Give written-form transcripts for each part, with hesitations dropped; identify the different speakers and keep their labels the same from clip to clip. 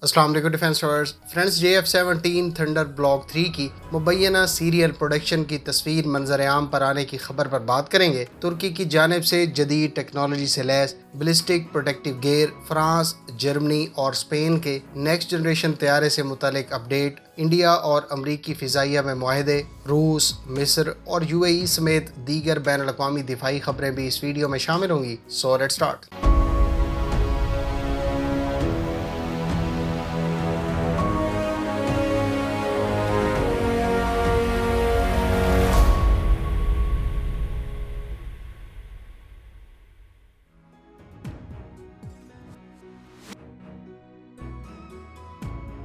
Speaker 1: अस्सलाम वालेकुम defence lovers friends, JF-17 thunder block 3 की मुबैना सीरियल प्रोडक्शन की तस्वीर मंजर आम पर आने की खबर पर बात करेंगे। तुर्की की जानिब से जदीद टेक्नोलॉजी से लैस ballistic protective gear, France, Germany और स्पेन के नेक्स्ट जनरेशन तैयारे से मुतालिक अपडेट, इंडिया और अमरीकी फ़िज़ाइया में मुआहदे, रूस, मिस्र और UAE समेत दीगर बैन अल-अक़वामी दिफाई खबरें भी इस वीडियो में शामिल होंगी। So let's start.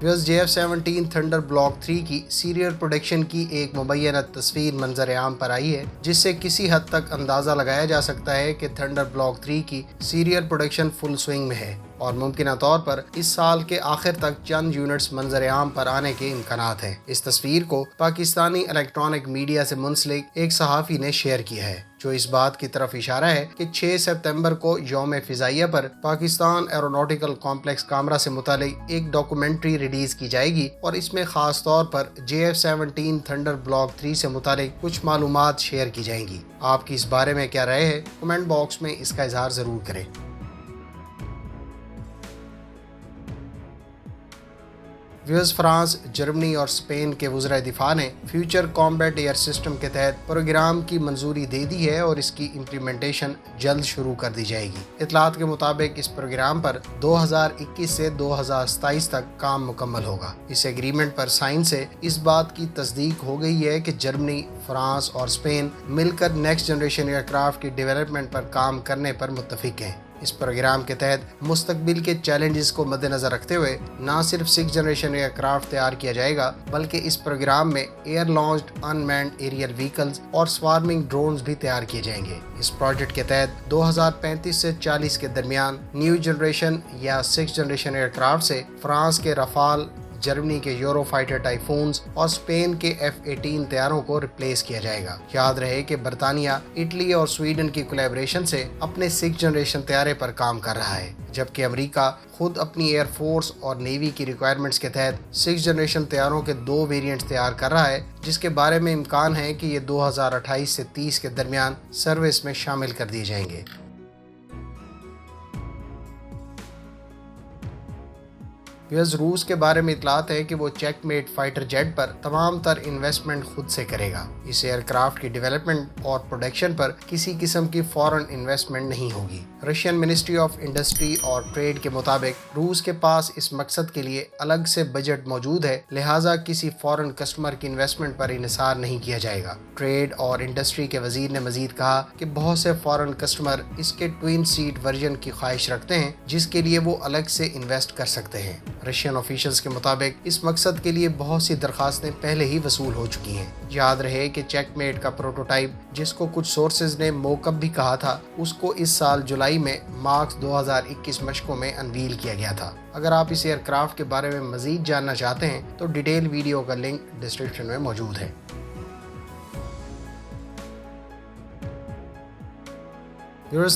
Speaker 1: JF-17 thunder block 3 की सीरियल प्रोडक्शन की एक मुबैना तस्वीर मंजर आम पर आई है, जिससे किसी हद तक अंदाज़ा लगाया जा सकता है कि थंडर ब्लॉक 3 की सीरियल प्रोडक्शन फुल स्विंग में है और मुमकिन तौर पर इस साल के आखिर तक चंद यूनिट्स मंजर आम पर आने के इम्कानात हैं। इस तस्वीर को पाकिस्तानी इलेक्ट्रॉनिक मीडिया से मुंसलिक एक सहाफ़ी ने शेयर किया है, जो इस बात की तरफ इशारा है कि 6 सितंबर को यौम फ़िज़ाइया पर पाकिस्तान एरोनॉटिकल कॉम्प्लेक्स कामरा से मुतालिक एक डॉक्यूमेंट्री रिलीज की जाएगी और इसमें खास तौर पर JF-17 थंडर ब्लॉक 3 से मुतालिक कुछ मालूमात शेयर की जाएंगी। आपकी इस बारे में क्या राय है? कमेंट बॉक्स में इसका इजहार ज़रूर करें। फ्रांस, जर्मनी और स्पेन के वज़राए दिफा ने फ्यूचर कॉम्बैट एयर सिस्टम के तहत प्रोग्राम की मंजूरी दे दी है और इसकी इम्प्लीमेंटेशन जल्द शुरू कर दी जाएगी। इतलात के मुताबिक इस प्रोग्राम पर 2021 से 2027 तक काम मुकम्मल होगा। इस एग्रीमेंट पर साइन से इस बात की तस्दीक हो गई है कि जर्मनी, फ्रांस और स्पेन मिलकर नेक्स्ट जनरेशन एयरक्राफ्ट की डेवलपमेंट पर काम करने पर मुत्तफिक हैं। इस प्रोग्राम के तहत मुस्तकबिल के चैलेंजेस को मद्देनजर रखते हुए न सिर्फ 6 जनरेशन एयरक्राफ्ट तैयार किया जाएगा, बल्कि इस प्रोग्राम में air launched unmanned aerial vehicles और स्वार्मिंग ड्रोन्स भी तैयार किए जाएंगे। इस प्रोजेक्ट के तहत 2035 से 40 के दरमियान न्यू जनरेशन या 6 जनरेशन एयरक्राफ्ट से फ्रांस के रफाल, जर्मनी के यूरोफाइटर टाइफून्स और स्पेन के F-18 तैयारों को रिप्लेस किया जाएगा। याद रहे कि बरतानिया, इटली और स्वीडन की कोलैबोरेशन से अपने 6 जनरेशन तैयारे पर काम कर रहा है, जबकि अमेरिका खुद अपनी एयर फोर्स और नेवी की रिक्वायरमेंट्स के तहत 6 जनरेशन तैयारों के 2 वेरिएंट्स तैयार कर रहा है, जिसके बारे में इम्कान है कि ये 2028 से 30 के दरमियान सर्विस में शामिल कर दिए जाएंगे। रूस के बारे में इतलात है कि वो चेकमेट फाइटर जेट पर तमाम तर इन्वेस्टमेंट खुद से करेगा। इस एयरक्राफ्ट की डेवलपमेंट और प्रोडक्शन पर किसी किस्म की फॉरेन इन्वेस्टमेंट नहीं होगी। रशियन मिनिस्ट्री ऑफ इंडस्ट्री और ट्रेड के मुताबिक रूस के पास इस मकसद के लिए अलग से बजट मौजूद है, लिहाजा किसी फॉरेन कस्टमर की इन्वेस्टमेंट पर इन्हिसार नहीं किया जाएगा। ट्रेड और इंडस्ट्री के वजीर ने मजीद कहा कि बहुत से फॉरेन कस्टमर इसके ट्विन सीट वर्जन की ख्वाहिश रखते हैं, जिसके लिए वो अलग से इन्वेस्ट कर सकते हैं। रशियन ऑफिशियल्स के मुताबिक इस मकसद के लिए बहुत सी दरखास्तें पहले ही वसूल हो चुकी हैं। याद रहे कि चेकमेट का प्रोटोटाइप, जिसको कुछ सोर्सेज ने मौकब भी कहा था, उसको इस साल जुलाई में मार्क्स 2021 मशकों में अनवील किया गया था। अगर आप इस एयरक्राफ्ट के बारे में मजीद जानना चाहते हैं तो डिटेल वीडियो का लिंक डिस्क्रिप्शन में मौजूद है।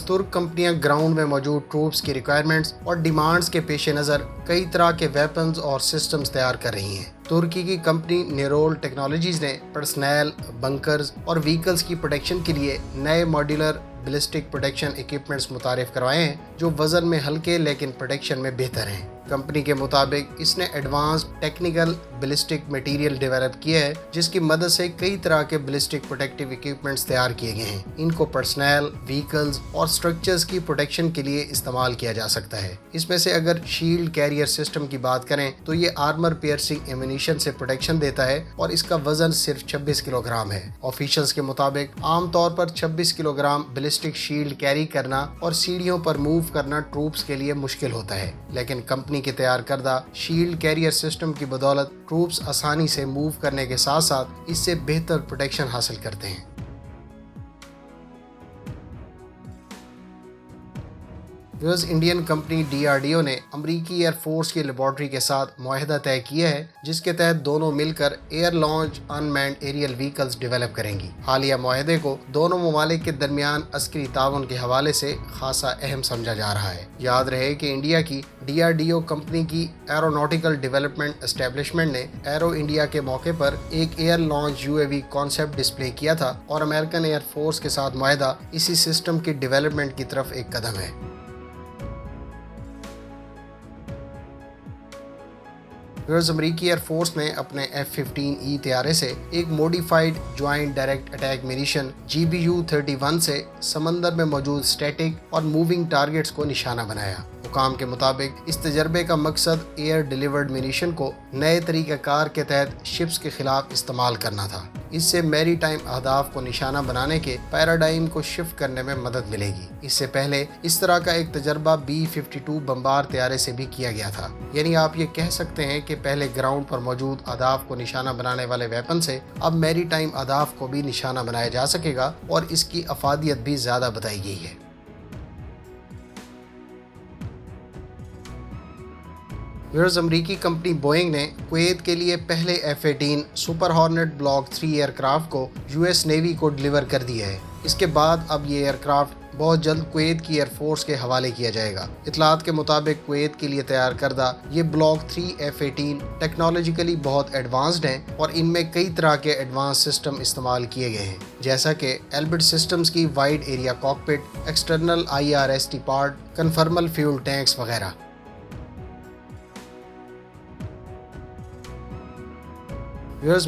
Speaker 1: तुर्क कंपनियां ग्राउंड में मौजूद ट्रूप्स की रिक्वायरमेंट्स और डिमांड्स के पेश नज़र कई तरह के वेपन्स और सिस्टम्स तैयार कर रही हैं। तुर्की की कंपनी नेरोल टेक्नोलॉजीज ने पर्सनल, बंकर्स और व्हीकल्स की प्रोटेक्शन के लिए नए मॉड्यूलर बैलिस्टिक प्रोटेक्शन इक्विपमेंट्स मुतारिफ करवाए हैं, जो वजन में हल्के लेकिन प्रोटेक्शन में बेहतर हैं। कंपनी के मुताबिक इसने advance technical ballistic material develop किया है, जिसकी मदद से कई तरह के बैलिस्टिक प्रोटेक्टिव इक्विपमेंट्स तैयार किए गए हैं। इनको पर्सनल, व्हीकल्स और स्ट्रक्चर्स की प्रोटेक्शन के लिए इस्तेमाल किया जा सकता है। इसमें से अगर शील्ड कैरियर सिस्टम की बात करें तो ये आर्मर पियर्सिंग एम्यूनिशन से प्रोटेक्शन देता है और इसका वजन सिर्फ 26 किलोग्राम है। ऑफिशियल्स के मुताबिक आमतौर पर 26 किलोग्राम बैलिस्टिक शील्ड कैरी करना और सीढ़ियों पर मूव करना ट्रूप्स के लिए मुश्किल होता है, लेकिन कंपनी के तैयार करदा शील्ड कैरियर सिस्टम की बदौलत ट्रूप्स आसानी से मूव करने के साथ साथ इससे बेहतर प्रोटेक्शन हासिल करते हैं। انڈین کمپنی DRDO نے امریکی ایئر فورس کی لیبارٹری کے ساتھ معاہدہ طے کیا ہے جس کے تحت دونوں مل کر ایئر لانچ ان مینڈ ایریل وہیکلز ڈیولپ کریں گی۔ حالیہ معاہدے کو دونوں ممالک کے درمیان عسکری تعاون کے حوالے سے خاصا اہم سمجھا جا رہا ہے۔ یاد رہے کہ انڈیا کی DRDO کمپنی کی ایروناٹیکل ڈیولپمنٹ اسٹیبلشمنٹ نے ایرو انڈیا کے موقع پر ایک air launch UAV concept display کیا تھا اور امریکن ایئر فورس کے ساتھ معاہدہ اسی سسٹم کی ڈیولپمنٹ کی طرف ایک قدم ہے۔ امریکی ایئر فورس نے اپنے F-15E طیارے سے ایک modified joint direct attack munition GBU-31 سے سمندر میں موجود اسٹیٹک اور موونگ ٹارگٹس کو نشانہ بنایا۔ حکام کے مطابق اس تجربے کا مقصد ایئر ڈیلیورڈ منیشن کو نئے طریقہ کار کے تحت شپس کے خلاف استعمال کرنا تھا۔ اس سے میری ٹائم اہداف کو نشانہ بنانے کے پیراڈائم کو شفٹ کرنے میں مدد ملے گی۔ اس سے پہلے اس طرح کا ایک تجربہ B-52 بمبار طیارے سے بھی کیا گیا تھا۔ یعنی آپ یہ کہہ سکتے ہیں کہ پہلے گراؤنڈ پر موجود اہداف کو نشانہ بنانے والے ویپن سے اب میری ٹائم اہداف کو بھی نشانہ بنایا جا سکے گا اور اس کی افادیت بھی زیادہ بتائی گئی ہے۔ امریکی کمپنی بوئنگ نے کویت کے لیے پہلے F-18 super hornet block 3 aircraft کو US نیوی کو ڈیلیور کر دیا ہے۔ اس کے بعد اب یہ ایئر کرافٹ بہت جلد کویت کی ایئر فورس کے حوالے کیا جائے گا۔ اطلاعات کے مطابق کویت کے لیے تیار کردہ یہ بلاک 3 F-18 ٹیکنالوجیکلی بہت ایڈوانسڈ ہیں اور ان میں کئی طرح کے ایڈوانس سسٹم استعمال کیے گئے ہیں، جیسا کہ ایلبٹ سسٹمز کی wide area cockpit, external IRST part, conformal fuel tanks وغیرہ۔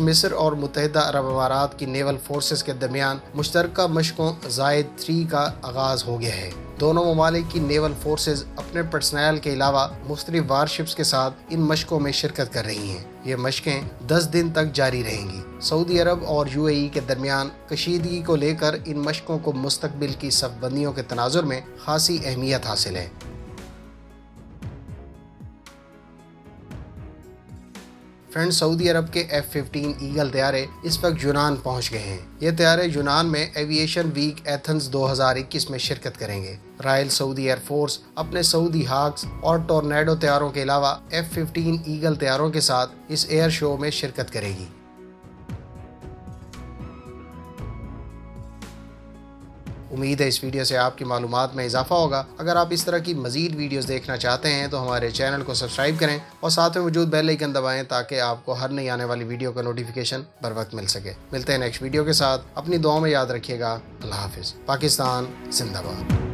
Speaker 1: مصر اور متحدہ عرب امارات کی نیول فورسز کے درمیان مشترکہ مشقوں زائد 3 کا آغاز ہو گیا ہے۔ دونوں ممالک کی نیول فورسز اپنے پرسنل کے علاوہ مختلف وارشپس کے ساتھ ان مشقوں میں شرکت کر رہی ہیں۔ یہ مشقیں 10 دن تک جاری رہیں گی۔ سعودی عرب اور UAE کے درمیان کشیدگی کو لے کر ان مشقوں کو مستقبل کی صف بندیوں کے تناظر میں خاصی اہمیت حاصل ہے۔ سعودی عرب کے F-15 ایگل طیارے اس وقت یونان پہنچ گئے ہیں۔ یہ طیارے یونان میں ایویشن ویک ایتھنز 2021 میں شرکت کریں گے۔ رائل سعودی ایئر فورس اپنے سعودی ہاکس اور ٹورنیڈو طیاروں کے علاوہ F-15 ایگل طیاروں کے ساتھ اس ایئر شو میں شرکت کرے گی۔ امید ہے اس ویڈیو سے آپ کی معلومات میں اضافہ ہوگا۔ اگر آپ اس طرح کی مزید ویڈیوز دیکھنا چاہتے ہیں تو ہمارے چینل کو سبسکرائب کریں اور ساتھ میں موجود بیل آئیکن دبائیں تاکہ آپ کو ہر نئی آنے والی ویڈیو کا نوٹیفیکیشن بر وقت مل سکے۔ ملتے ہیں نیکسٹ ویڈیو کے ساتھ، اپنی دعاؤں میں یاد رکھیے گا۔ اللہ حافظ۔ پاکستان زندہ باد۔